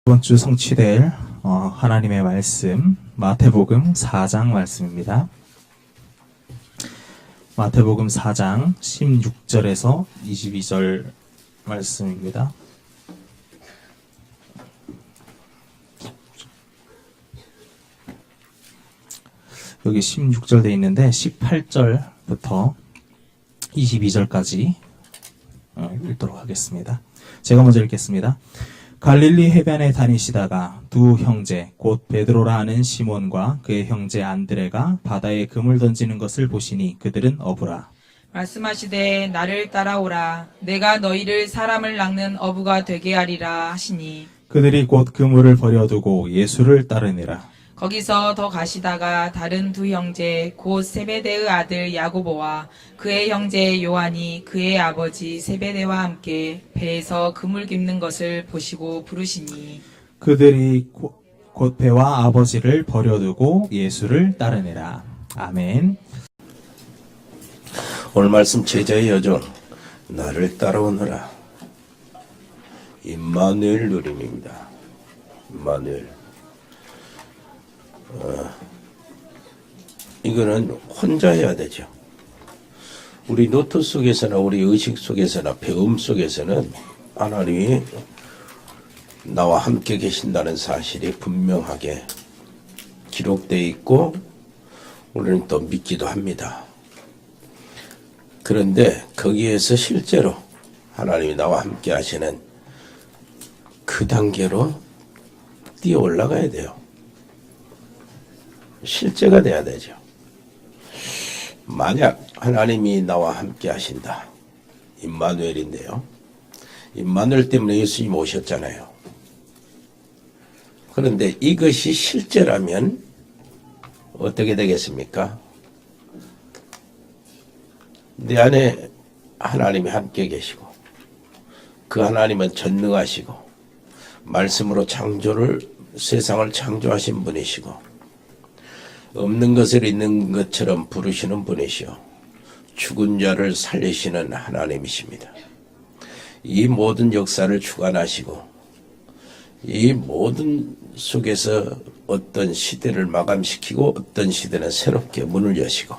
이번 주 성취될 하나님의 말씀 마태복음 4장 말씀입니다. 마태복음 4장 16절에서 22절 말씀입니다. 여기 16절 돼 있는데 18절부터 22절까지 읽도록 하겠습니다. 제가 먼저 읽겠습니다. 갈릴리 해변에 다니시다가 두 형제 곧 베드로라 하는 시몬과 그의 형제 안드레가 바다에 그물 던지는 것을 보시니 그들은 어부라. 말씀하시되 나를 따라오라. 내가 너희를 사람을 낚는 어부가 되게 하리라 하시니 그들이 곧 그물을 버려두고 예수를 따르니라. 거기서 더 가시다가 다른 두 형제 곧 세베대의 아들 야고보와 그의 형제 요한이 그의 아버지 세베대와 함께 배에서 그물 깁는 것을 보시고 부르시니 그들이 곧 배와 아버지를 버려두고 예수를 따르니라. 아멘. 오늘 말씀 제자의 여정 나를 따라오너라. 임마누엘 누림입니다. 임마누엘. 이거는 혼자 해야 되죠. 우리 노트 속에서나 우리 의식 속에서나 배움 속에서는 하나님이 나와 함께 계신다는 사실이 분명하게 기록되어 있고 우리는 또 믿기도 합니다. 그런데 거기에서 실제로 하나님이 나와 함께 하시는 그 단계로 뛰어 올라가야 돼요. 실제가 돼야 되죠. 만약 하나님이 나와 함께 하신다. 임마누엘인데요. 임마누엘 때문에 예수님 오셨잖아요. 그런데 이것이 실제라면 어떻게 되겠습니까? 내 안에 하나님이 함께 계시고 그 하나님은 전능하시고 말씀으로 세상을 창조하신 분이시고 없는 것을 있는 것처럼 부르시는 분이시오. 죽은 자를 살리시는 하나님이십니다. 이 모든 역사를 주관하시고 이 모든 속에서 어떤 시대를 마감시키고 어떤 시대는 새롭게 문을 여시고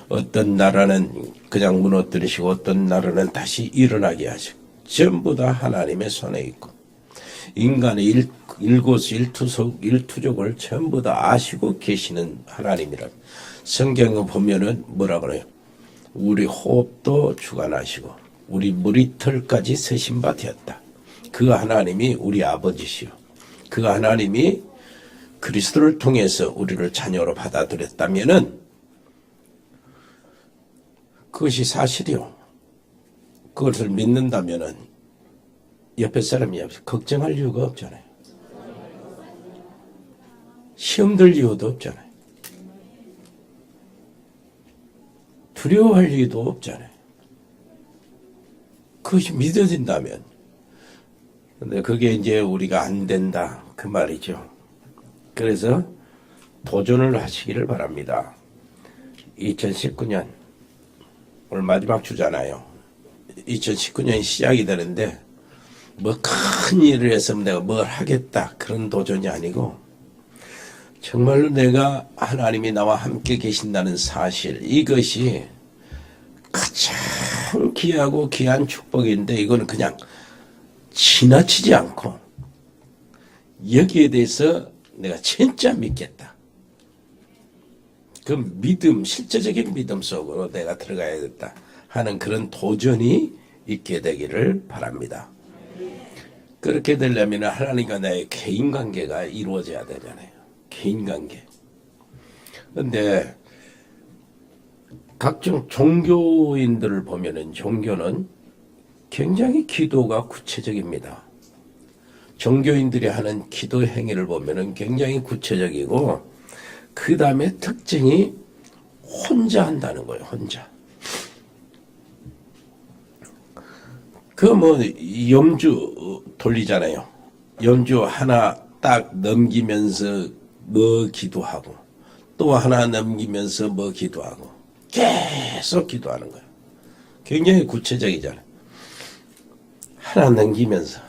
어떤 나라는 그냥 무너뜨리시고 어떤 나라는 다시 일어나게 하시고 전부 다 하나님의 손에 있고 인간의 일고수 일투족을 전부 다 아시고 계시는 하나님이라. 성경을 보면은 뭐라 그래요? 우리 호흡도 주관하시고 우리 머리털까지 세신 바 되었다. 그 하나님이 우리 아버지시요. 그 하나님이 그리스도를 통해서 우리를 자녀로 받아들였다면은 그것이 사실이요. 그것을 믿는다면은 옆에 사람이 걱정할 이유가 없잖아요. 시험 들 이유도 없잖아요. 두려워할 이유도 없잖아요. 그것이 믿어진다면. 근데 그게 이제 우리가 안 된다. 그 말이죠. 그래서 도전을 하시기를 바랍니다. 2019년, 오늘 마지막 주잖아요. 2019년이 시작이 되는데, 뭐 큰 일을 해서 내가 뭘 하겠다. 그런 도전이 아니고, 정말로 내가 하나님이 나와 함께 계신다는 사실, 이것이 가장 귀하고 귀한 축복인데, 이거는 그냥 지나치지 않고, 여기에 대해서 내가 진짜 믿겠다. 그 믿음, 실제적인 믿음 속으로 내가 들어가야겠다 하는 그런 도전이 있게 되기를 바랍니다. 그렇게 되려면 하나님과 나의 개인 관계가 이루어져야 되잖아요. 개인 관계. 그런데 각종 종교인들을 보면은 종교는 굉장히 기도가 구체적입니다. 종교인들이 하는 기도 행위를 보면은 굉장히 구체적이고 그 다음에 특징이 혼자 한다는 거예요. 혼자. 염주 돌리잖아요. 염주 하나 딱 넘기면서 뭐 기도하고 또 하나 넘기면서 뭐 기도하고 계속 기도하는 거예요. 굉장히 구체적이잖아요. 하나 넘기면서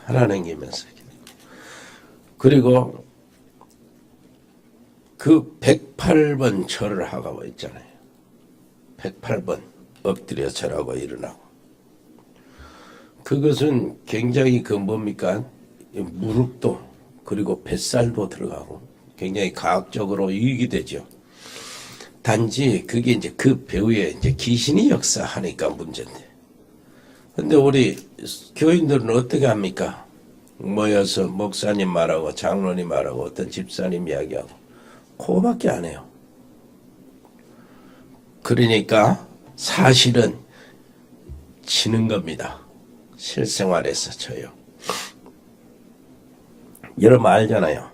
그리고 그 108번 절을 하고 있잖아요. 108번 엎드려 절하고 일어나고. 그것은 굉장히 그 뭡니까? 무릎도 그리고 뱃살도 들어가고 굉장히 과학적으로 유익이 되죠. 단지 그게 이제 그 배후에 이제 귀신이 역사하니까 문제인데. 근데 우리 교인들은 어떻게 합니까? 모여서 목사님 말하고 장로님 말하고 어떤 집사님 이야기하고 그거밖에 안 해요. 그러니까 사실은 지는 겁니다. 실생활에서 저요. 여러분 알잖아요.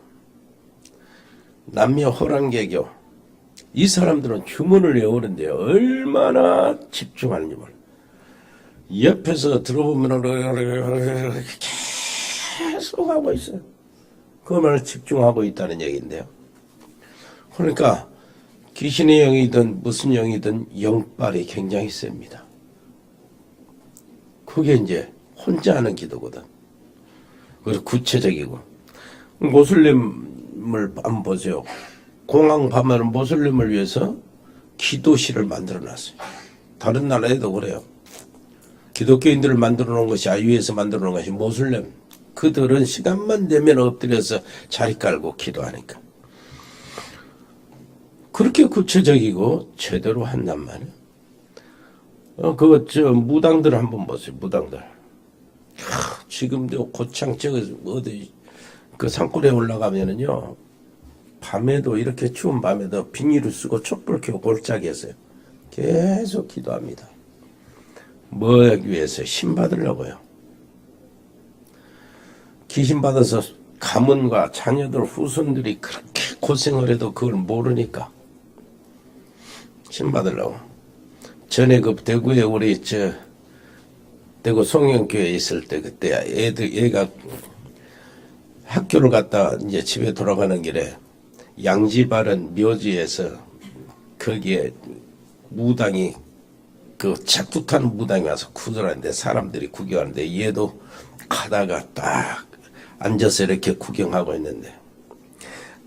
남녀 호랑개교. 이 사람들은 주문을 외우는데요. 얼마나 집중하는지 몰라요. 옆에서 들어보면 계속 하고 있어요. 그말 집중하고 있다는 얘기인데요. 그러니까 귀신의 영이든 무슨 영이든 영빨이 굉장히 셉니다. 그게 이제 혼자 하는 기도거든. 그래서 구체적이고. 모슬림을 한번 보세요. 공항 가면 모슬림을 위해서 기도실을 만들어 놨어요. 다른 나라에도 그래요. 기독교인들을 만들어 놓은 것이 아유에서 만들어 놓은 것이 모슬렘. 그들은 시간만 되면 엎드려서 자리 깔고 기도하니까. 그렇게 구체적이고 제대로 한단 말이에요. 무당들 한번 보세요. 무당들. 지금도 고창 어디 그 산골에 올라가면은요. 밤에도 이렇게 추운 밤에도 비닐을 쓰고 촛불 켜고 골짜기에서요. 계속 기도합니다. 뭐 하기 위해서? 힘 받으려고요. 귀신 받아서 가문과 자녀들 후손들이 그렇게 고생을 해도 그걸 모르니까 힘 받으려고. 전에 그 대구에 우리 대구 송영교회에 있을 때 그때 얘가 학교를 갔다 이제 집에 돌아가는 길에 양지바른 묘지에서 거기에 무당이 그 착두한 무당이 와서 구절하는데 사람들이 구경하는데 얘도 가다가 딱 앉아서 이렇게 구경하고 있는데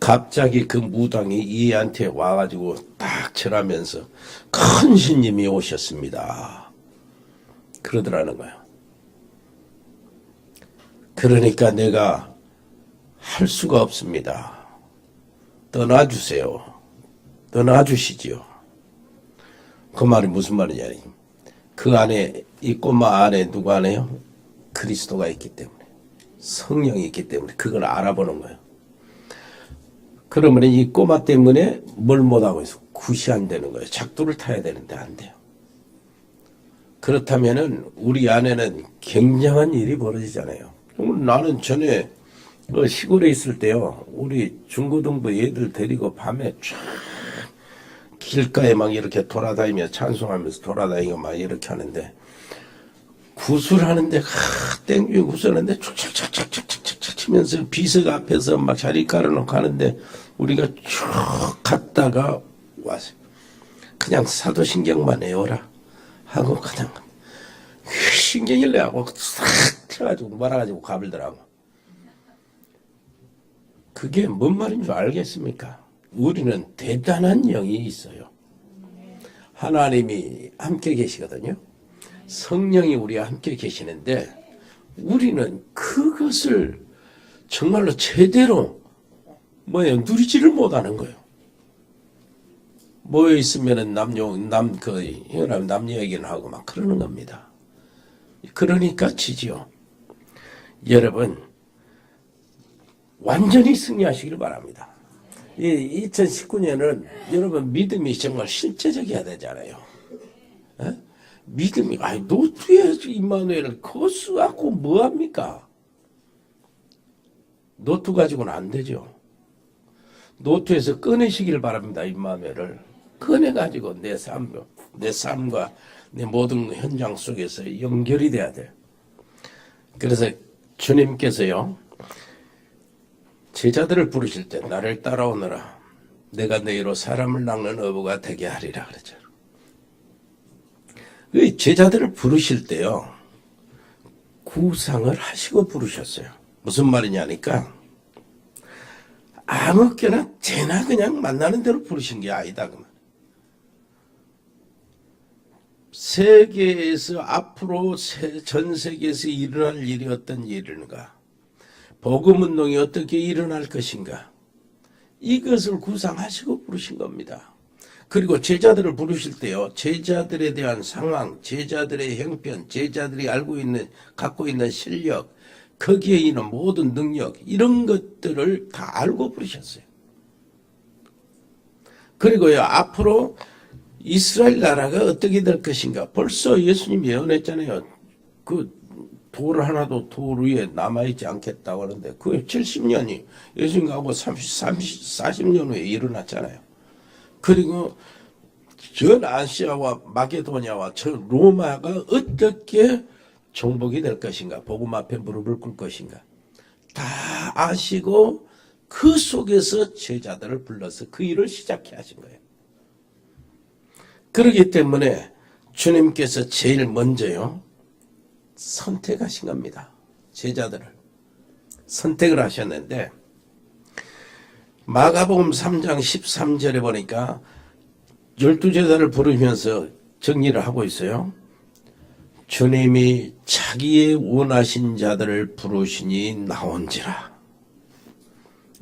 갑자기 그 무당이 얘한테 와가지고 딱 절하면서 큰 신님이 오셨습니다. 그러더라는 거예요. 그러니까 내가 할 수가 없습니다. 떠나주세요. 떠나주시지요. 그 말이 무슨 말이냐. 그 안에, 이 꼬마 안에 누가 안에요? 그리스도가 있기 때문에. 성령이 있기 때문에 그걸 알아보는 거예요. 그러면 이 꼬마 때문에 뭘 못하고 있어? 굿이 안 되는 거예요. 작두를 타야 되는데 안 돼요. 그렇다면은 우리 안에는 굉장한 일이 벌어지잖아요. 나는 전에 시골에 있을 때요. 우리 중고등부 애들 데리고 밤에 쫙 길가에 막 이렇게 돌아다니며 찬송하면서 돌아다니고 막 이렇게 하는데 구슬하는데 땡큐 구슬하는데 촉촉촉촉촉촉 치면서 비석 앞에서 막 자리 깔아놓고 하는데 우리가 쭉 갔다가 와서 그냥 사도신경만 외워라 하고 그냥 신경을 내하고 싹 쳐가지고 말아가지고 가버리더라고. 그게 뭔 말인 줄 알겠습니까? 우리는 대단한 영이 있어요. 하나님이 함께 계시거든요. 성령이 우리와 함께 계시는데 우리는 그것을 정말로 제대로 누리지를 못하는 거예요. 모여 있으면은 남녀 얘기는 하고 막 그러는 겁니다. 그러니까 지지요. 여러분 완전히 승리하시길 바랍니다. 이 2019년은 여러분 믿음이 정말 실제적이어야 되잖아요. 에? 믿음이 노트에 임마누엘을 그거 쓰갖고 뭐합니까? 노트 가지고는 안 되죠. 노트에서 꺼내시길 바랍니다. 임마누엘을 꺼내가지고 내 삶과 내 모든 현장 속에서 연결이 돼야 돼요. 그래서 주님께서요 제자들을 부르실 때 나를 따라오너라 내가 너희로 사람을 낚는 어부가 되게 하리라 그랬죠. 제자들을 부르실 때요 구상을 하시고 부르셨어요. 무슨 말이냐니까 아무렇게나 되나 그냥 만나는 대로 부르신 게 아니다. 그 말. 세계에서 앞으로 전 세계에서 일어날 일이 어떤 일인가? 복음운동이 어떻게 일어날 것인가? 이것을 구상하시고 부르신 겁니다. 그리고 제자들을 부르실 때요, 제자들에 대한 상황, 제자들의 형편, 제자들이 갖고 있는 실력, 거기에 있는 모든 능력, 이런 것들을 다 알고 부르셨어요. 그리고요, 앞으로 이스라엘 나라가 어떻게 될 것인가. 벌써 예수님이 예언했잖아요. 돌 하나도 돌 위에 남아있지 않겠다고 하는데, 그게 70년이 예수님하고 40년 후에 일어났잖아요. 그리고 전 아시아와 마게도냐와 저 로마가 어떻게 정복이 될 것인가, 복음 앞에 무릎을 꿇을 것인가, 다 아시고 그 속에서 제자들을 불러서 그 일을 시작해 하신 거예요. 그렇기 때문에 주님께서 제일 먼저요, 선택하신 겁니다. 제자들을 선택을 하셨는데, 마가복음 3장 13절에 보니까 12제자를 부르면서 정리를 하고 있어요. 주님이 자기의 원하신 자들을 부르시니 나온지라.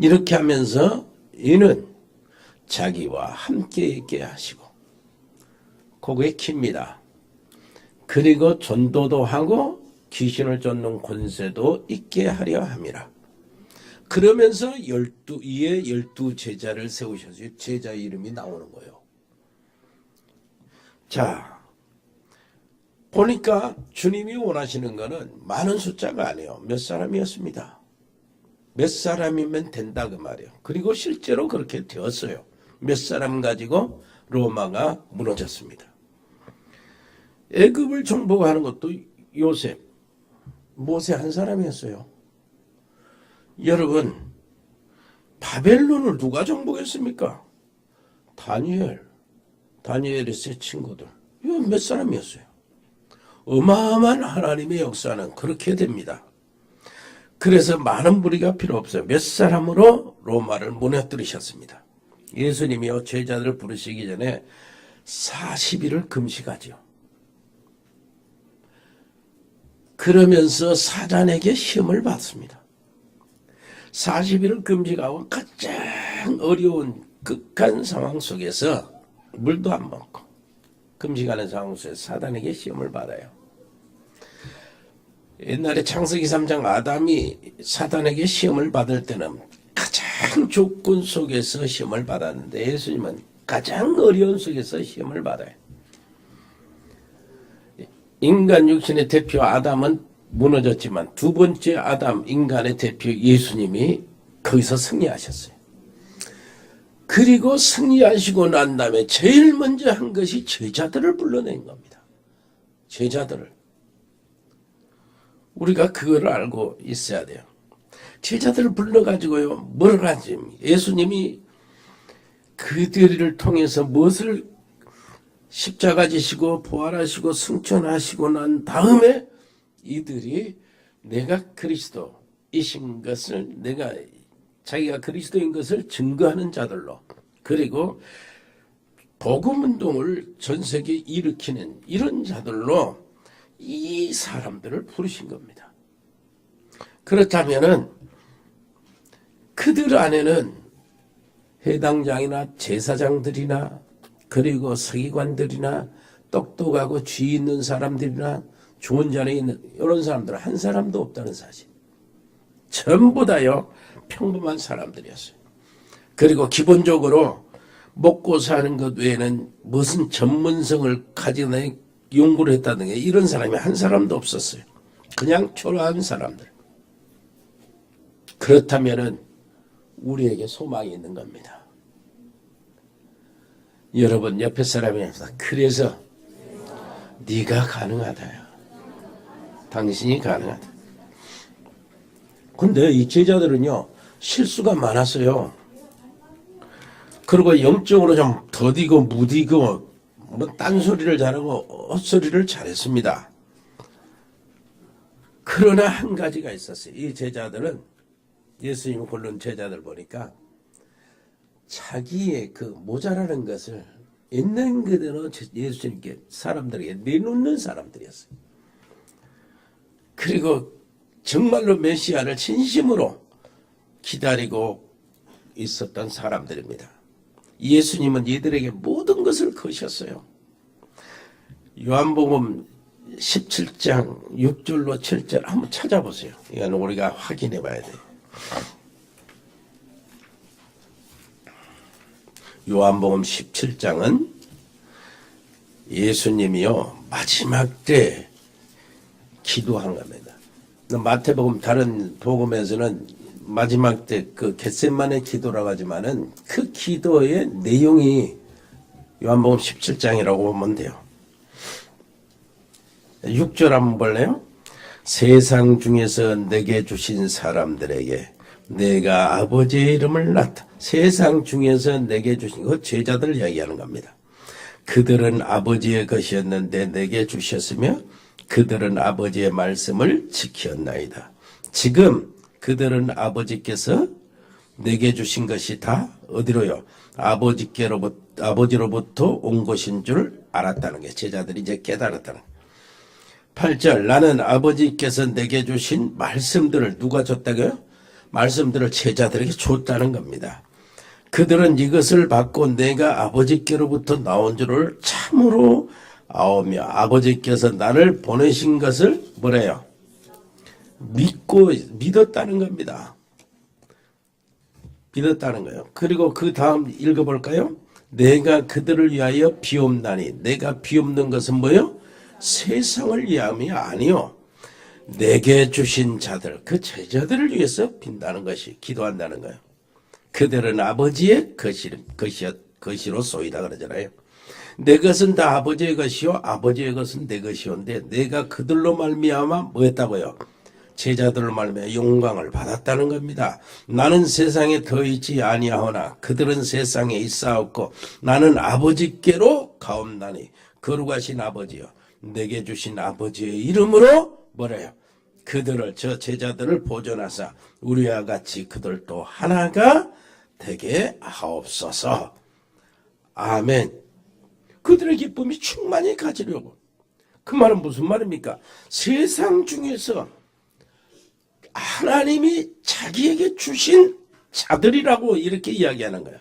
이렇게 하면서 이는 자기와 함께 있게 하시고, 그게 킵니다. 그리고 전도도 하고 귀신을 쫓는 권세도 있게 하려 함이라. 그러면서 12 제자를 세우셨어요. 제자 이름이 나오는 거예요. 자, 보니까 주님이 원하시는 거는 많은 숫자가 아니에요. 몇 사람이었습니다. 몇 사람이면 된다 그 말이에요. 그리고 실제로 그렇게 되었어요. 몇 사람 가지고 로마가 무너졌습니다. 애굽을 정복하는 것도 요셉, 모세 한 사람이었어요. 여러분, 바벨론을 누가 정복했습니까? 다니엘의 세 친구들. 이거 몇 사람이었어요. 어마어마한 하나님의 역사는 그렇게 됩니다. 그래서 많은 무리가 필요 없어요. 몇 사람으로 로마를 무너뜨리셨습니다. 예수님이요, 제자들을 부르시기 전에 40일을 금식하죠. 그러면서 사단에게 시험을 받습니다. 40일을 금식하고 가장 어려운 극한 상황 속에서 물도 안 먹고 금식하는 상황 속에서 사단에게 시험을 받아요. 옛날에 창세기 3장 아담이 사단에게 시험을 받을 때는 가장 조건 속에서 시험을 받았는데, 예수님은 가장 어려운 속에서 시험을 받아요. 인간 육신의 대표 아담은 무너졌지만 두 번째 아담, 인간의 대표 예수님이 거기서 승리하셨어요. 그리고 승리하시고 난 다음에 제일 먼저 한 것이 제자들을 불러낸 겁니다. 제자들을. 우리가 그거를 알고 있어야 돼요. 제자들을 불러가지고요, 뭘 하지? 예수님이 그들을 통해서 무엇을 십자가 지시고 부활하시고 승천하시고 난 다음에 이들이 내가 그리스도이신 것을, 자기가 그리스도인 것을 증거하는 자들로, 그리고 복음운동을 전 세계에 일으키는 이런 자들로 이 사람들을 부르신 겁니다. 그렇다면은 그들 안에는 회당장이나 제사장들이나 그리고 서기관들이나 똑똑하고 지혜 있는 사람들이나 좋은 자리에 있는 이런 사람들 한 사람도 없다는 사실. 전부 다요, 평범한 사람들이었어요. 그리고 기본적으로 먹고 사는 것 외에는 무슨 전문성을 가지고 연구를 했다든가 이런 사람이 한 사람도 없었어요. 그냥 초라한 사람들. 그렇다면은 우리에게 소망이 있는 겁니다. 여러분, 옆에 사람이면서 그래서 네가 가능하다요. 당신이 가능하다. 근데 이 제자들은요, 실수가 많았어요. 그리고 영적으로 좀 더디고 무디고 뭐 딴소리를 잘하고 헛소리를 잘했습니다. 그러나 한 가지가 있었어요. 이 제자들은, 예수님이 고른 제자들 보니까 자기의 그 모자라는 것을 있는 그대로 예수님께 사람들에게 내놓는 사람들이었어요. 그리고 정말로 메시아를 진심으로 기다리고 있었던 사람들입니다. 예수님은 이들에게 모든 것을 거셨어요. 요한복음 17장 6절로 7절 한번 찾아보세요. 이건 우리가 확인해 봐야 돼요. 요한복음 17장은 예수님이요 마지막 때 기도한 겁니다. 마태복음 다른 복음에서는 마지막 때 그 겟세마네 기도라고 하지만은 그 기도의 내용이 요한복음 17장이라고 보면 돼요. 6절 한번 볼래요? 세상 중에서 내게 주신 사람들에게 내가 아버지의 이름을 나타. 세상 중에서 내게 주신 것 제자들 이야기하는 겁니다. 그들은 아버지의 것이었는데 내게 주셨으며 그들은 아버지의 말씀을 지켰나이다. 지금 그들은 아버지께서 내게 주신 것이 다 어디로요? 아버지로부터 온 것인 줄 알았다는 게 제자들이 이제 깨달았다는 거예요. 8절 나는 아버지께서 내게 주신 말씀들을 누가 줬다고요? 말씀들을 제자들에게 줬다는 겁니다. 그들은 이것을 받고 내가 아버지께로부터 나온 줄을 참으로 아오며 아버지께서 나를 보내신 것을 뭐래요? 믿었다는 겁니다. 믿었다는 거예요. 그리고 그 다음 읽어볼까요? 내가 그들을 위하여 비옵나니 내가 비옵는 것은 뭐예요? 세상을 위함이 아니요 내게 주신 자들 그 제자들을 위해서 빈다는 것이 기도한다는 거예요. 그들은 아버지의 것이로 쏘이다 그러잖아요. 내 것은 다 아버지의 것이요 아버지의 것은 내 것이온데 내가 그들로 말미암아 뭐했다고요? 제자들로 말미암아 영광을 받았다는 겁니다. 나는 세상에 더 있지 아니하오나 그들은 세상에 있사옵고 나는 아버지께로 가옵나니 거룩하신 아버지요 내게 주신 아버지의 이름으로 뭐래요? 그들을 저 제자들을 보존하사 우리와 같이 그들도 하나가 되게 하옵소서. 아멘. 그들의 기쁨이 충만히 가지려고. 그 말은 무슨 말입니까? 세상 중에서 하나님이 자기에게 주신 자들이라고 이렇게 이야기하는 거예요.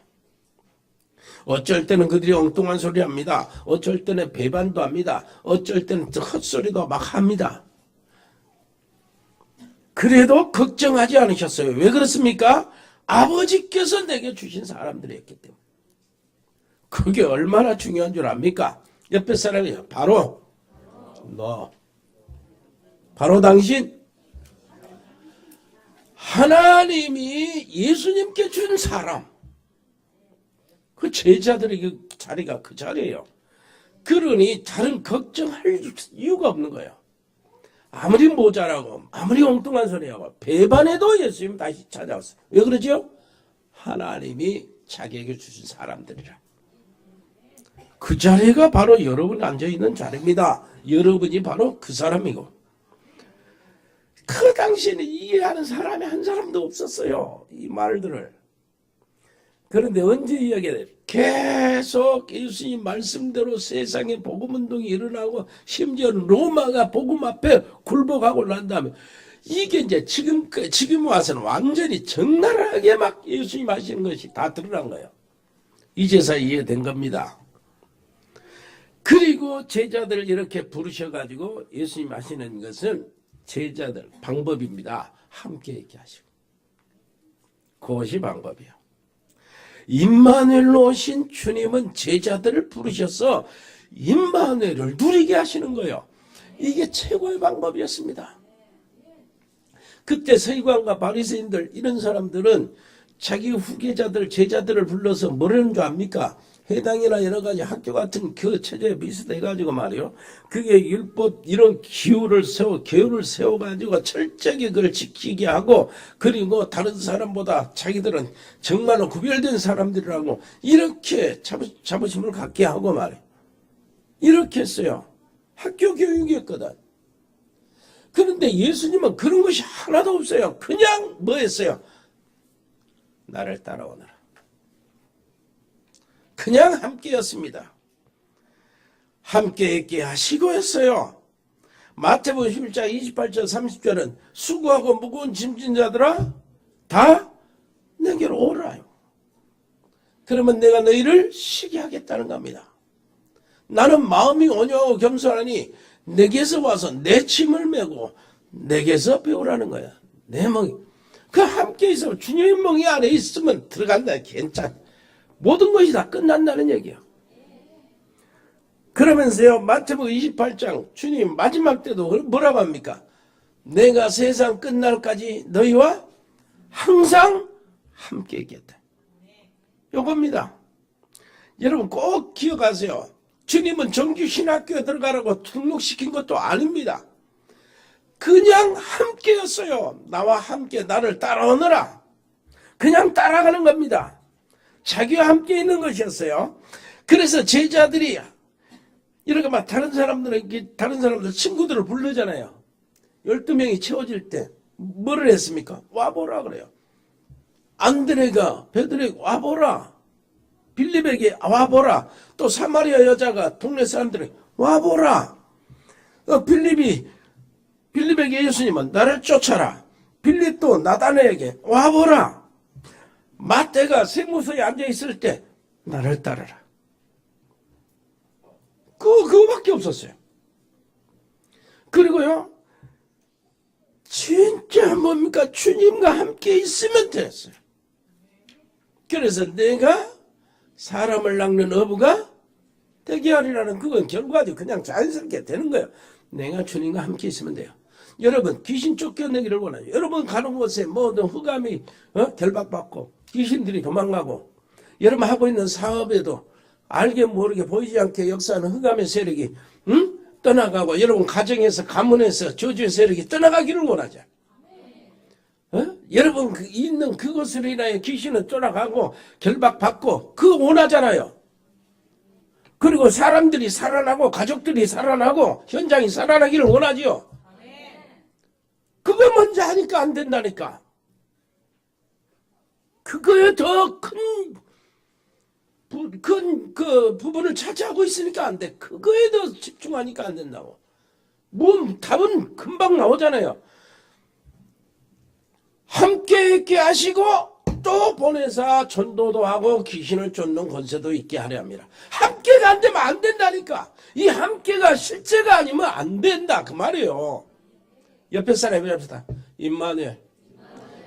어쩔 때는 그들이 엉뚱한 소리 합니다. 어쩔 때는 배반도 합니다. 어쩔 때는 헛소리도 막 합니다. 그래도 걱정하지 않으셨어요. 왜 그렇습니까? 아버지께서 내게 주신 사람들이었기 때문에. 그게 얼마나 중요한 줄 압니까? 옆에 사람이 바로 너, 바로 당신. 하나님이 예수님께 준 사람. 그 제자들의 그 자리가 그 자리예요. 그러니 다른 걱정할 이유가 없는 거예요. 아무리 모자라고 아무리 엉뚱한 소리하고 배반해도 예수님 다시 찾아왔어요. 왜 그러죠? 하나님이 자기에게 주신 사람들이라. 그 자리가 바로 여러분이 앉아있는 자리입니다. 여러분이 바로 그 사람이고 그 당시에는 이해하는 사람이 한 사람도 없었어요. 이 말들을. 그런데 언제 이야기해요? 계속 예수님 말씀대로 세상에 복음운동이 일어나고 심지어 로마가 복음 앞에 굴복하고 난 다음에 이게 이제 지금 와서는 완전히 적나라하게 막 예수님 하시는 것이 다 드러난 거예요. 이제서 이해된 겁니다. 그리고 제자들을 이렇게 부르셔가지고 예수님 하시는 것은 제자들 방법입니다. 함께 얘기하시고. 그것이 방법이에요. 임마누엘로 오신 주님은 제자들을 부르셔서 임마누엘을 누리게 하시는 거예요. 이게 최고의 방법이었습니다. 그때 서기관과 바리새인들 이런 사람들은 자기 후계자들 제자들을 불러서 뭐라는 줄 압니까? 해당이나 여러 가지 학교 같은 그 체제에 비슷해가지고 말이요. 그게 율법 이런 계율을 세워가지고 철저하게 그걸 지키게 하고 그리고 다른 사람보다 자기들은 정말로 구별된 사람들이라고 이렇게 자부심을 갖게 하고 말이에요. 이렇게 했어요. 학교 교육이었거든. 그런데 예수님은 그런 것이 하나도 없어요. 그냥 뭐 했어요? 나를 따라오너라. 그냥 함께였습니다. 함께 있게 하시고 했어요. 마태복음 11장 28절 30절은 수고하고 무거운 짐진 자들아 다 내게로 오라요. 그러면 내가 너희를 쉬게 하겠다는 겁니다. 나는 마음이 온유하고 겸손하니 내게서 와서 내 짐을 메고 내게서 배우라는 거야. 내 멍이. 그 함께 있으면 주님의 멍이 안에 있으면 들어간다. 괜찮아. 모든 것이 다 끝난다는 얘기야. 그러면서요, 마태복음 28장 주님 마지막 때도 뭐라고 합니까? 내가 세상 끝날까지 너희와 항상 함께 있겠다. 요겁니다. 여러분 꼭 기억하세요. 주님은 정규신학교에 들어가라고 등록시킨 것도 아닙니다. 그냥 함께였어요. 나와 함께 나를 따라오너라. 그냥 따라가는 겁니다. 자기와 함께 있는 것이었어요. 그래서 제자들이 이렇게 막 다른 사람들 친구들을 부르잖아요. 12명이 채워질 때 뭐를 했습니까? 와보라 그래요. 안드레가 베드로에게 와보라. 빌립에게 와보라. 또 사마리아 여자가 동네 사람들에게 와보라. 빌립에게 예수님은 나를 쫓아라. 빌립도 나다네에게 와보라. 마태가 세무서에 앉아있을 때 나를 따르라. 그거밖에 없었어요. 그리고요, 진짜 뭡니까? 주님과 함께 있으면 됐어요. 그래서 내가 사람을 낚는 어부가 되게 하리라는 그건 결과죠. 그냥 자연스럽게 되는 거예요. 내가 주님과 함께 있으면 돼요. 여러분 귀신 쫓겨내기를 원해요. 여러분 가는 곳에 모든 흑암이 결박받고 귀신들이 도망가고, 여러분 하고 있는 사업에도 알게 모르게 보이지 않게 역사하는 흑암의 세력이 떠나가고, 여러분 가정에서 가문에서 저주의 세력이 떠나가기를 원하죠. 여러분 있는 그것으로 인하여 귀신은 쫓아가고 결박받고 그거 원하잖아요. 그리고 사람들이 살아나고 가족들이 살아나고 현장이 살아나기를 원하지요. 그거 먼저 하니까 안 된다니까. 그거에 더 큰 부분을 차지하고 있으니까 안 돼. 그거에 더 집중하니까 안 된다고. 답은 금방 나오잖아요. 함께 있게 하시고 또 보내사 전도도 하고 귀신을 쫓는 권세도 있게 하려 합니다. 함께가 안 되면 안 된다니까. 이 함께가 실제가 아니면 안 된다 그 말이에요. 옆에 사람이 합시다. 임마누엘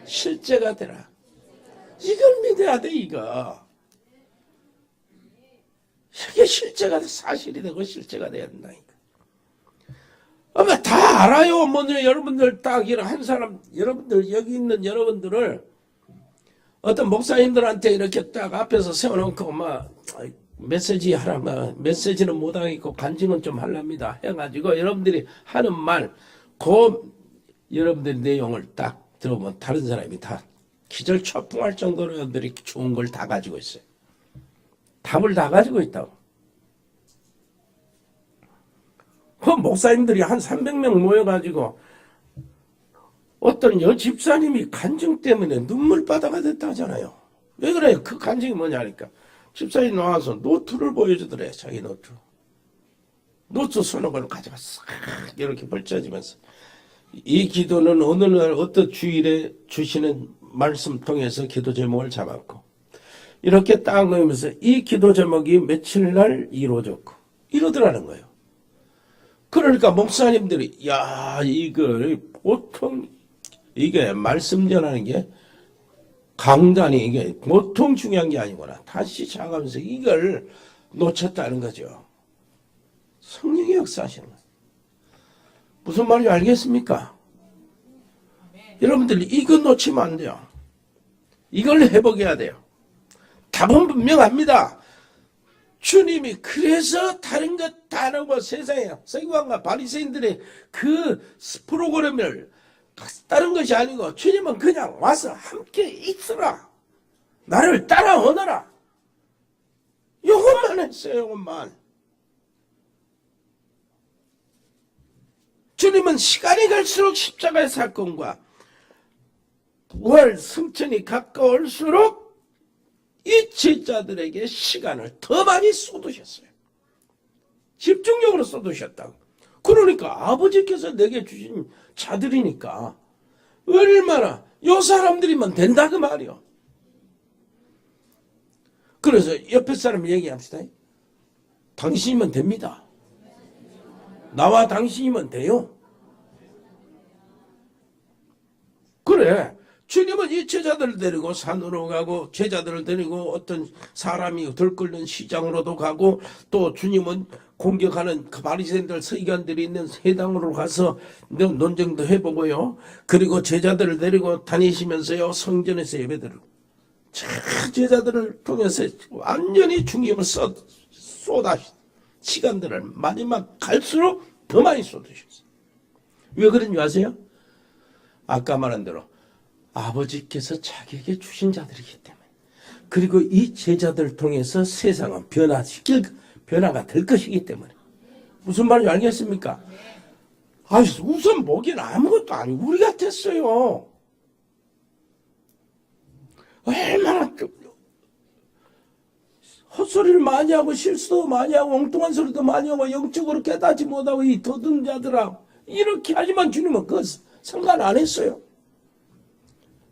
실제가 되라. 이걸 믿어야 돼. 이거 이게 실제가 사실이 되고 실제가 돼야 된다니까. 아마 다 알아요. 먼저 여러분들 딱 한 사람, 여러분들 여기 있는 여러분들을 어떤 목사님들한테 이렇게 딱 앞에서 세워놓고 막 메시지 하라면 메시지는 못하겠고 간증은 좀 하랍니다 해가지고 여러분들이 하는 말, 여러분들의 내용을 딱 들어보면 다른 사람이 다 기절초풍할 정도로 여러분들이 좋은 걸 다 가지고 있어요. 답을 다 가지고 있다고. 그 목사님들이 한 300명 모여가지고 어떤 집사님이 간증 때문에 눈물바다가 됐다 하잖아요. 왜 그래요? 그 간증이 뭐냐니까. 집사님 나와서 노트를 보여주더래. 자기 노트 손목을 가져가 싹 이렇게 벌쳐지면서 이 기도는 어느 날 어떤 주일에 주시는 말씀 통해서 기도 제목을 잡았고, 이렇게 딱 넣으면서 이 기도 제목이 며칠 날 이루어졌고 이러더라는 거예요. 그러니까 목사님들이 이걸 보통 이게 말씀 전하는 게 강단이 이게 보통 중요한 게 아니구나. 다시 생각하면서 이걸 놓쳤다는 거죠. 성령이 역사하시는 거예요. 무슨 말인지 알겠습니까? 여러분들 이거 놓치면 안 돼요. 이걸 회복해야 돼요. 답은 분명합니다. 주님이 그래서 다른 것 다 하고 세상에 서기관과 바리새인들의 그 프로그램을 다른 것이 아니고 주님은 그냥 와서 함께 있으라. 나를 따라오너라. 이것만 했어요. 이것만. 주님은 시간이 갈수록 십자가의 사건과 부활 승천이 가까울수록 이 제자들에게 시간을 더 많이 쏟으셨어요. 집중력으로 쏟으셨다고. 그러니까 아버지께서 내게 주신 자들이니까 얼마나 요 사람들이면 된다 그 말이요. 그래서 옆에 사람 얘기합시다. 당신이면 됩니다. 나와 당신이면 돼요. 그래. 주님은 이 제자들을 데리고 산으로 가고 제자들을 데리고 어떤 사람이 들끓는 시장으로도 가고 또 주님은 공격하는 그 바리새인들 서기관들이 있는 회당으로 가서 논쟁도 해보고요. 그리고 제자들을 데리고 다니시면서요 성전에서 예배드리고 제자들을 통해서 완전히 중심을 쏟아 시간들을 마지막 갈수록 더 많이 쏟으셨어요. 왜 그런지 아세요? 아까 말한 대로 아버지께서 자기에게 주신 자들이기 때문에 그리고 이 제자들을 통해서 세상은 변화가 될 것이기 때문에 무슨 말인지 알겠습니까? 우선 보기엔 아무것도 아니고 우리 같았어요. 얼마나 헛소리를 많이 하고 실수도 많이 하고 엉뚱한 소리도 많이 하고 영적으로 깨닫지 못하고 이 도둑자들아 이렇게 하지만 주님은 그거 상관 안 했어요.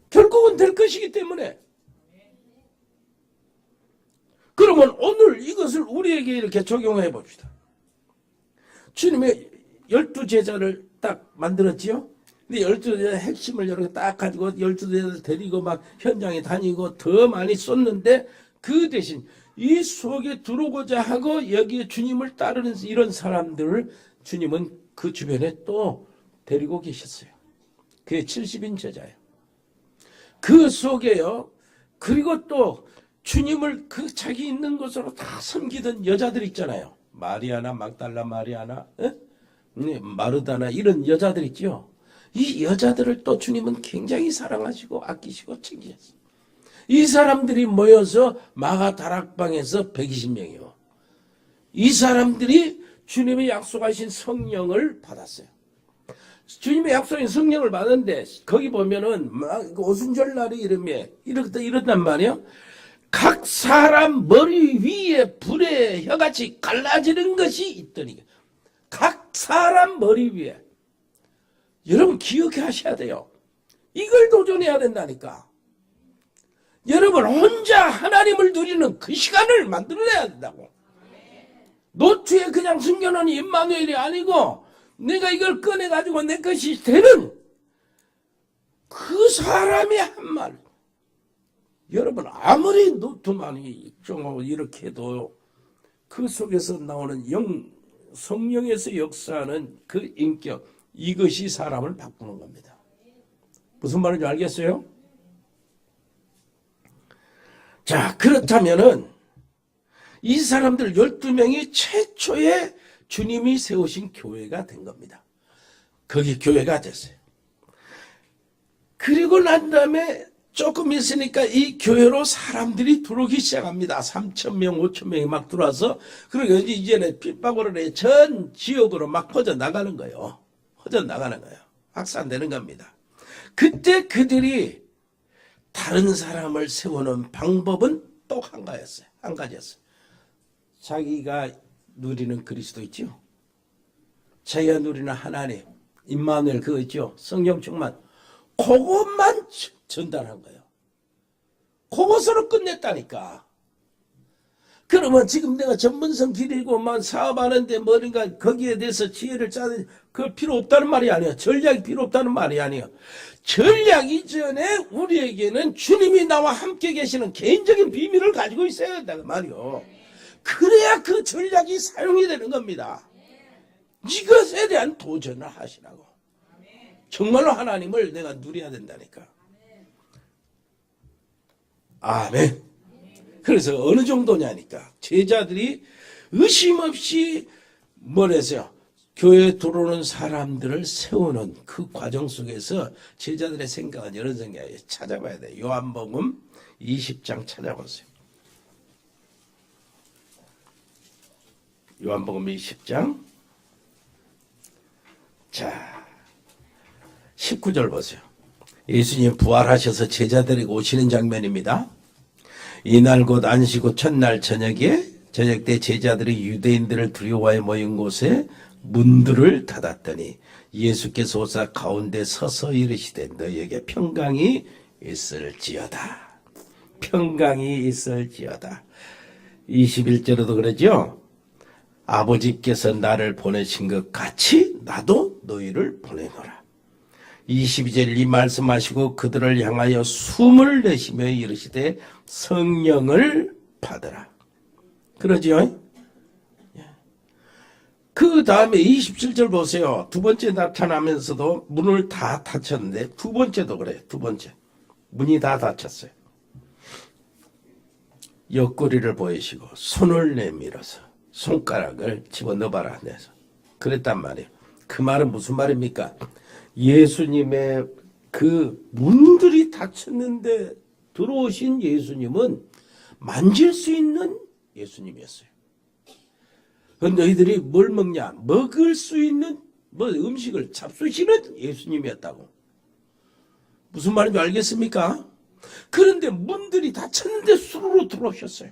결국은 될 것이기 때문에. 그러면 오늘 이것을 우리에게 이렇게 적용해 봅시다. 주님의 12제자를 딱 만들었지요. 근데 12제자 핵심을 이렇게 딱 가지고 12제자를 데리고 막 현장에 다니고 더 많이 쏟는데 그 대신 이 속에 들어오고자 하고 여기에 주님을 따르는 이런 사람들을 주님은 그 주변에 또 데리고 계셨어요. 그게 70인 제자예요. 그 속에요. 그리고 또 주님을 그 자기 있는 곳으로 다 섬기던 여자들 있잖아요. 마리아나 막달라 마리아나 마르다나 이런 여자들 있죠. 이 여자들을 또 주님은 굉장히 사랑하시고 아끼시고 챙기셨어요. 이 사람들이 모여서 마가 다락방에서 120명이요. 이 사람들이 주님의 약속하신 성령을 받았어요. 주님의 약속인 성령을 받았는데 거기 보면은 오순절날이 이렇단 말이에요. 각 사람 머리 위에 불의 혀같이 갈라지는 것이 있더니 각 사람 머리 위에 여러분 기억하셔야 돼요. 이걸 도전해야 된다니까. 여러분 혼자 하나님을 누리는 그 시간을 만들어내야 된다고. 노트에 그냥 숨겨놓은 임마누엘이 아니고 내가 이걸 꺼내가지고 내 것이 되는 그 사람의 한 말. 여러분 아무리 노트만이 좀 이렇게 해도 그 속에서 나오는 성령에서 역사하는 그 인격 이것이 사람을 바꾸는 겁니다. 무슨 말인지 알겠어요? 자, 그렇다면은 이 사람들 12명이 최초의 주님이 세우신 교회가 된 겁니다. 거기 교회가 됐어요. 그리고 난 다음에 조금 있으니까 이 교회로 사람들이 들어오기 시작합니다. 3,000명, 5,000명이 막 들어와서 그리고 이제는 핏방울에 전 지역으로 막 퍼져나가는 거예요. 퍼져나가는 거예요. 확산되는 겁니다. 그때 그들이 다른 사람을 세우는 방법은 또 한 가지였어요. 자기가 누리는 그리스도 있죠. 자기가 누리는 하나님, 임마누엘 그거 있죠. 성령 충만. 그것만 전달한 거예요. 그것으로 끝냈다니까. 그러면 지금 내가 전문성 기르고 막 사업하는데 뭔가 거기에 대해서 지혜를 짜는 그 필요 없다는 말이 아니에요. 전략이 필요 없다는 말이 아니에요. 전략 이전에 우리에게는 주님이 나와 함께 계시는 개인적인 비밀을 가지고 있어야 된다는 말이요. 그래야 그 전략이 사용이 되는 겁니다. 이것에 대한 도전을 하시라고. 정말로 하나님을 내가 누려야 된다니까. 아멘. 그래서 어느 정도냐니까 제자들이 의심 없이 뭐랬어요? 교회에 들어오는 사람들을 세우는 그 과정 속에서 제자들의 생각은 이런 생각이에요. 찾아봐야 돼요. 요한복음 20장 찾아보세요. 요한복음 20장 자 19절 보세요. 예수님 부활하셔서 제자들에게 오시는 장면입니다. 이날 곧 안식 후 첫날 저녁에 저녁 때 제자들이 유대인들을 두려워해 모인 곳에 문들을 닫았더니 예수께서 오사 가운데 서서 이르시되 너희에게 평강이 있을지어다. 평강이 있을지어다. 21절에도 그러죠. 아버지께서 나를 보내신 것 같이 나도 너희를 보내노라. 22절 이 말씀하시고 그들을 향하여 숨을 내쉬며 이르시되 성령을 받으라. 그러죠? 그 다음에 27절 보세요. 두 번째 나타나면서도 문을 다 닫혔는데 두 번째도 그래요. 두 번째. 문이 다 닫혔어요. 옆구리를 보이시고 손을 내밀어서 손가락을 집어넣어봐라 내서 그랬단 말이에요. 그 말은 무슨 말입니까? 예수님의 그 문들이 닫혔는데 들어오신 예수님은 만질 수 있는 예수님이었어요. 그런데 너희들이 뭘 먹냐? 먹을 수 있는 음식을 잡수시는 예수님이었다고. 무슨 말인지 알겠습니까? 그런데 문들이 닫혔는데 수로로 들어오셨어요.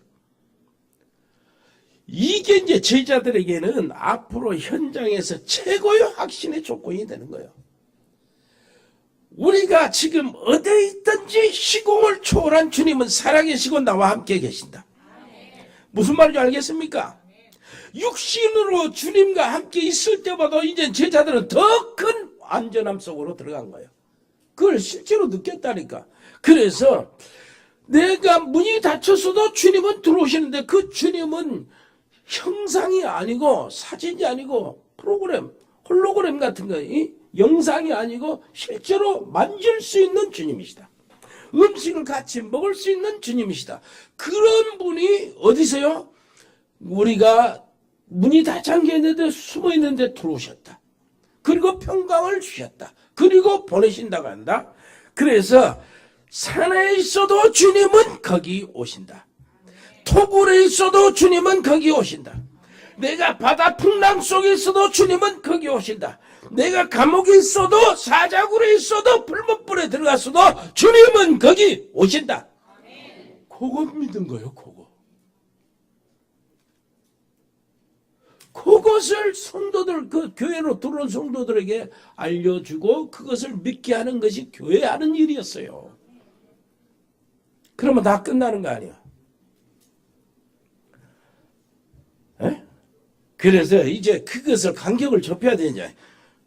이게 이제 제자들에게는 앞으로 현장에서 최고의 확신의 조건이 되는 거예요. 우리가 지금 어디에 있든지 시공을 초월한 주님은 살아계시고 나와 함께 계신다. 무슨 말인지 알겠습니까? 육신으로 주님과 함께 있을 때보다 이제 제자들은 더 큰 안전함 속으로 들어간 거예요. 그걸 실제로 느꼈다니까. 그래서 내가 문이 닫혔어도 주님은 들어오시는데 그 주님은 형상이 아니고 사진이 아니고 홀로그램 같은 거, 영상이 아니고 실제로 만질 수 있는 주님이시다. 음식을 같이 먹을 수 있는 주님이시다. 그런 분이 어디서요? 우리가 문이 다 잠겨있는데 숨어있는데 들어오셨다. 그리고 평강을 주셨다. 그리고 보내신다고 한다. 그래서 산에 있어도 주님은 거기 오신다. 토굴에 있어도 주님은 거기 오신다. 내가 바다 풍랑 속에 있어도 주님은 거기 오신다. 내가 감옥에 있어도 사자굴에 있어도 불못불에 들어갔어도 주님은 거기 오신다. 그거 믿은 거예요. 그것을 성도들, 그 교회로 들어온 성도들에게 알려주고 그것을 믿게 하는 것이 교회 하는 일이었어요. 그러면 다 끝나는 거 아니야. 에? 그래서 이제 그것을 간격을 좁혀야 되냐.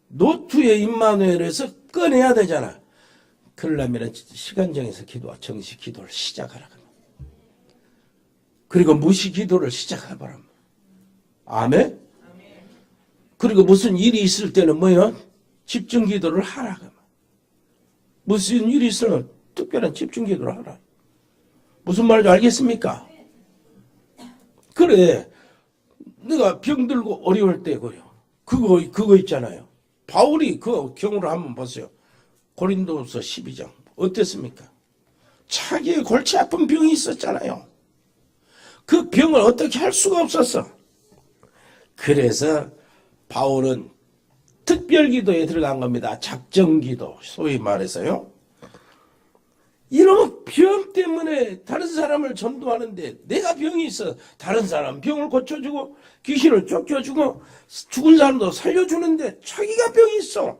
노트의 임마누엘에서 꺼내야 되잖아. 그러려면 시간 정해서 기도와 정식 기도를 시작하라. 그리고 무시 기도를 시작해봐라. 아멘? 그리고 무슨 일이 있을 때는 뭐요? 집중 기도를 하라. 무슨 일이 있으면 특별한 집중 기도를 하라. 무슨 말인지 알겠습니까? 그래. 내가 병들고 어려울 때 그거 있잖아요. 바울이 그 경우를 한번 보세요. 고린도서 12장. 어땠습니까? 자기의 골치 아픈 병이 있었잖아요. 그 병을 어떻게 할 수가 없었어. 그래서 바울은 특별기도에 들어간 겁니다. 작정기도, 소위 말해서요. 이런 병 때문에 다른 사람을 전도하는데 내가 병이 있어. 다른 사람 병을 고쳐주고 귀신을 쫓겨주고 죽은 사람도 살려주는데 자기가 병이 있어.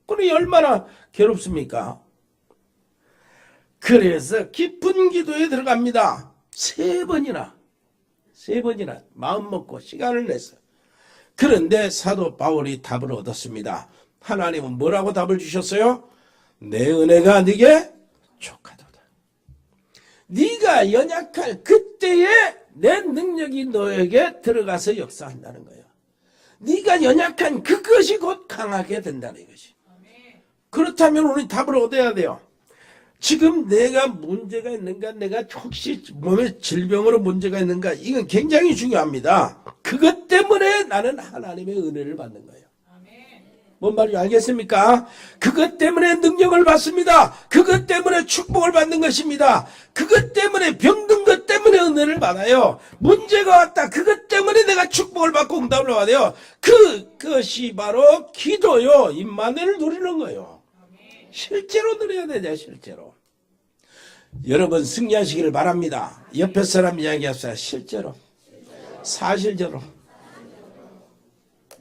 그러니 얼마나 괴롭습니까? 그래서 깊은 기도에 들어갑니다. 세 번이나 마음 먹고 시간을 내서. 그런데 사도 바울이 답을 얻었습니다. 하나님은 뭐라고 답을 주셨어요? 내 은혜가 네게 족하도다. 네가 연약할 그때에 내 능력이 너에게 들어가서 역사한다는 거예요. 네가 연약한 그것이 곧 강하게 된다는 것이. 그렇다면 우리 답을 얻어야 돼요. 지금 내가 문제가 있는가, 내가 혹시 몸에 질병으로 문제가 있는가, 이건 굉장히 중요합니다. 그것 때문에 나는 하나님의 은혜를 받는 거예요. 뭔 말인지 알겠습니까? 그것 때문에 능력을 받습니다. 그것 때문에 축복을 받는 것입니다. 그것 때문에 병든 것 때문에 은혜를 받아요. 문제가 왔다. 그것 때문에 내가 축복을 받고 응답을 받아요. 그것이 바로 기도요. 임마누엘을 누리는 거예요. 실제로 누려야 되죠. 실제로. 여러분 승리하시기를 바랍니다. 옆에 사람 이야기합시다. 실제로 사실대로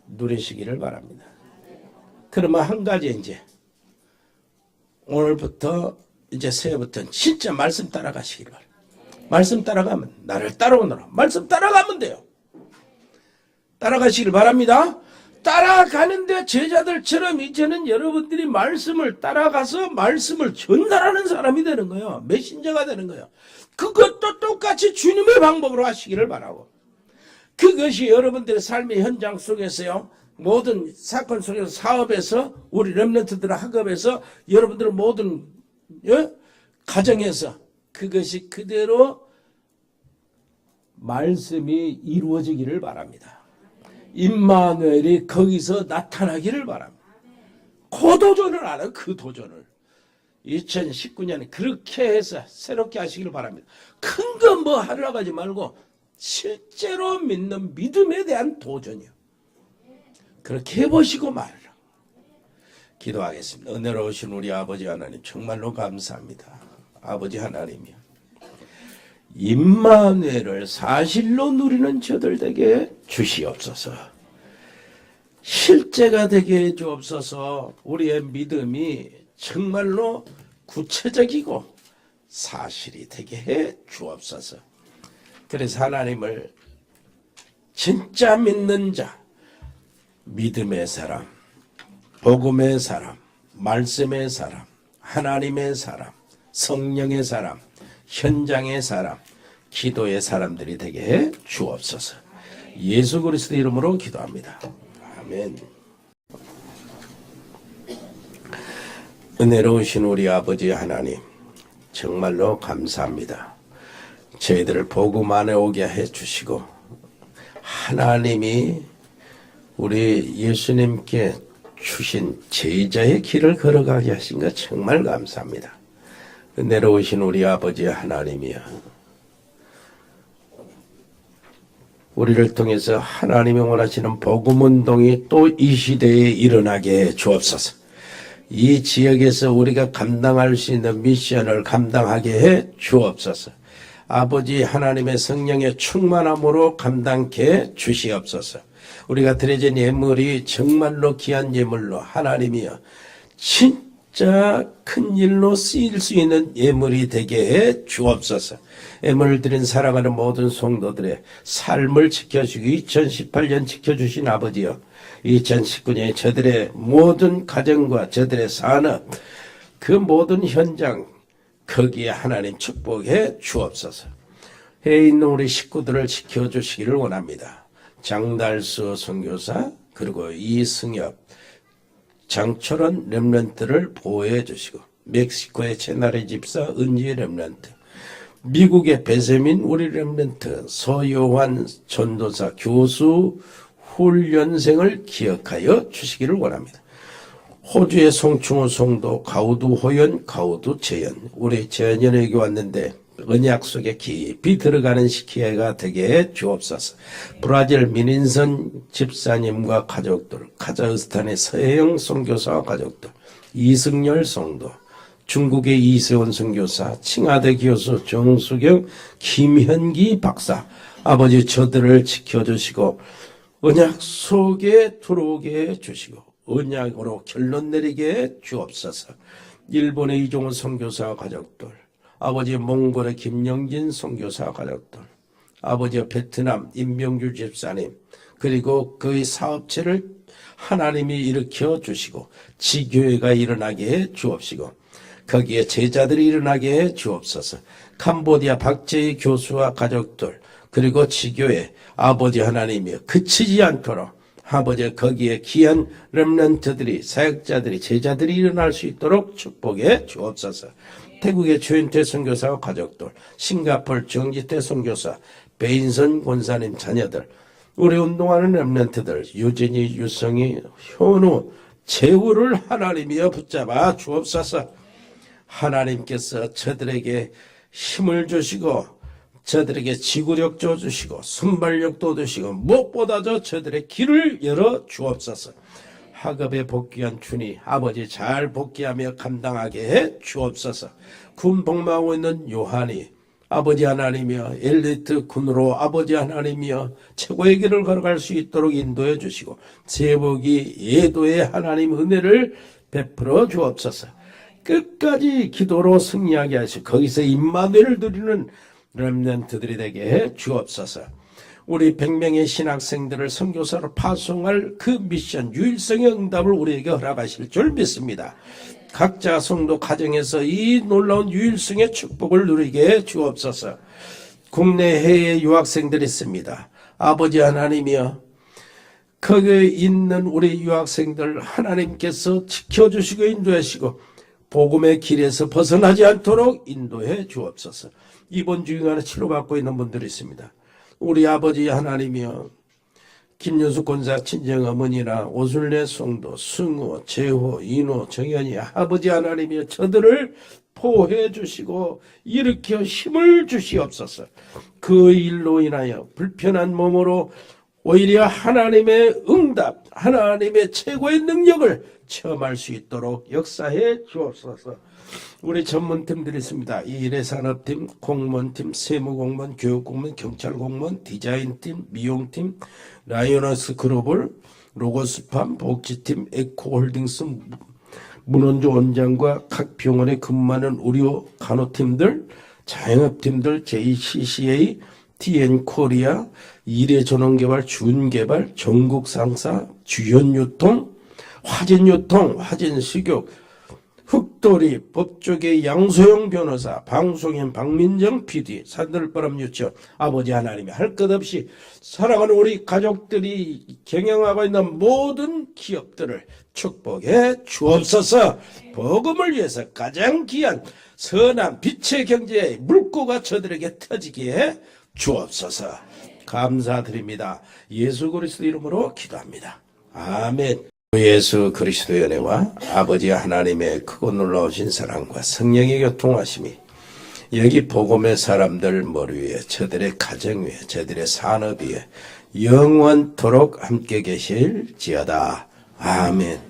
누리시기를 바랍니다. 그러면 한 가지 이제 오늘부터 이제 새해부터는 진짜 말씀 따라가시기를 바랍니다. 말씀 따라가면 나를 따라오너라. 말씀 따라가면 돼요. 따라가시길 바랍니다. 따라가는데 제자들처럼 이제는 여러분들이 말씀을 따라가서 말씀을 전달하는 사람이 되는 거예요. 메신저가 되는 거예요. 그것도 똑같이 주님의 방법으로 하시기를 바라고, 그것이 여러분들의 삶의 현장 속에서요, 모든 사건 속에서, 사업에서, 우리 렘넌트들 학업에서, 여러분들의 모든 가정에서 그것이 그대로 말씀이 이루어지기를 바랍니다. 임마누엘이 거기서 나타나기를 바랍니다. 그 도전을 알아요. 그 도전을 2019년에 그렇게 해서 새롭게 하시기를 바랍니다. 큰 거 뭐 하려고 하지 말고 실제로 믿는 믿음에 대한 도전이요. 그렇게 해보시고 말이라. 기도하겠습니다. 은혜로우신 우리 아버지 하나님 정말로 감사합니다. 아버지 하나님이요, 임마누엘을 사실로 누리는 저들 되게 주시옵소서. 실제가 되게 해 주옵소서. 우리의 믿음이 정말로 구체적이고 사실이 되게 해 주옵소서. 그래서 하나님을 진짜 믿는 자, 믿음의 사람, 복음의 사람, 말씀의 사람, 하나님의 사람, 성령의 사람, 현장의 사람, 기도의 사람들이 되게 해 주옵소서. 예수 그리스도 이름으로 기도합니다. 아멘. 은혜로우신 우리 아버지 하나님 정말로 감사합니다. 저희들을 복음 안에 오게 해주시고 하나님이 우리 예수님께 주신 제자의 길을 걸어가게 하신 것 정말 감사합니다. 은혜로우신 우리 아버지 하나님이여, 우리를 통해서 하나님이 원하시는 복음운동이 또 이 시대에 일어나게 해 주옵소서. 이 지역에서 우리가 감당할 수 있는 미션을 감당하게 해 주옵소서. 아버지 하나님의 성령의 충만함으로 감당케 해 주시옵소서. 우리가 드려진 예물이 정말로 귀한 예물로 하나님이여 진짜 큰 일로 쓰일 수 있는 예물이 되게 해 주옵소서. 예물을 드린 사랑하는 모든 성도들의 삶을 지켜주시고 2018년 지켜주신 아버지여, 2019년에 저들의 모든 가정과 저들의 산업, 그 모든 현장 거기에 하나님 축복해 주옵소서. 해에 있는 우리 식구들을 지켜주시기를 원합니다. 장달수 선교사, 그리고 이승엽, 장철원 렘넌트를 보호해 주시고, 멕시코의 채나리 집사 은지 렘넌트, 미국의 배세민 우리 렘넌트, 서요환 전도사 교수 훈련생을 기억하여 주시기를 원합니다. 호주의 송충호 성도, 가우두 호연, 가우두 재현, 우리 재현에게 왔는데 언약 속에 깊이 들어가는 기회가 되게 해 주옵소서. 브라질 민인선 집사님과 가족들, 카자흐스탄의 서혜영 선교사와 가족들, 이승열 성도, 중국의 이세원 선교사, 칭하대 교수 정수경, 김현기 박사, 아버지 저들을 지켜주시고 언약 속에 들어오게 해주시고 언약으로 결론 내리게 해 주옵소서. 일본의 이종훈 선교사 가족들, 아버지 몽골의 김영진 선교사 가족들, 아버지 베트남 임명주 집사님, 그리고 그의 사업체를 하나님이 일으켜 주시고 지교회가 일어나게 해 주옵시고 거기에 제자들이 일어나게 해 주옵소서. 캄보디아 박재희 교수와 가족들, 그리고 지교회 아버지 하나님이 그치지 않도록 아버지 거기에 귀한 렘넌트들이, 사역자들이, 제자들이 일어날 수 있도록 축복해 주옵소서. 태국의 최윤태 선교사와 가족들, 싱가포르 정지태 선교사, 배인선 권사님 자녀들, 우리 운동하는 렘넌트들, 유진이, 유성이, 현우, 재우를 하나님이여 붙잡아 주옵소서. 하나님께서 저들에게 힘을 주시고 저들에게 지구력도 주시고 순발력도 주시고 무엇보다도 저들의 길을 열어 주옵소서. 학업에 복귀한 준이 아버지 잘 복귀하며 감당하게 해 주옵소서. 군 복무하고 있는 요한이 아버지 하나님이여 엘리트 군으로 아버지 하나님이여 최고의 길을 걸어갈 수 있도록 인도해 주시고 제복이 예도의 하나님 은혜를 베풀어 주옵소서. 끝까지 기도로 승리하게 하시고 거기서 임마누엘을 누리는 렘넌트들이 되게 해 주옵소서. 우리 100명의 신학생들을 선교사로 파송할 그 미션 유일성의 응답을 우리에게 허락하실 줄 믿습니다. 각자 성도 가정에서 이 놀라운 유일성의 축복을 누리게 해 주옵소서. 국내 해외 유학생들이 있습니다. 아버지 하나님이여 거기에 있는 우리 유학생들 하나님께서 지켜주시고 인도하시고 복음의 길에서 벗어나지 않도록 인도해 주옵소서. 이번 주간에 치료받고 있는 분들이 있습니다. 우리 아버지 하나님이여 김윤숙 권사 친정어머니나 오순례 성도 승호, 재호, 인호, 정현이 아버지 하나님이여 저들을 보호해 주시고 일으켜 힘을 주시옵소서. 그 일로 인하여 불편한 몸으로 오히려 하나님의 응답, 하나님의 최고의 능력을 체험할 수 있도록 역사해 주옵소서. 우리 전문팀들이 있습니다. 일회산업팀, 공무원팀, 세무공무원, 교육공무원, 경찰공무원, 디자인팀, 미용팀, 라이오너스 글로벌, 로고스팜, 복지팀, 에코홀딩스, 문원조 원장과 각 병원에 근무하는 의료 간호팀들, 자영업팀들, JCCA, TN코리아, 일회전원개발, 준개발, 전국상사, 주연유통, 화진유통, 화진식욕, 흑돌이, 법조계 양소영 변호사, 방송인 박민정 PD, 산들바람 유치원, 아버지 하나님이 할 것 없이 사랑하는 우리 가족들이 경영하고 있는 모든 기업들을 축복해 주옵소서. 복음을 위해서 가장 귀한 선한 빛의 경제의 물꼬가 저들에게 터지게 해 주옵소서. 감사드립니다. 예수 그리스도 이름으로 기도합니다. 아멘. 예수 그리스도의 은혜와 아버지 하나님의 크고 놀라우신 사랑과 성령의 교통하심이 여기 복음의 사람들 머리 위에 저들의 가정 위에 저들의 산업 위에 영원토록 함께 계실지어다. 아멘.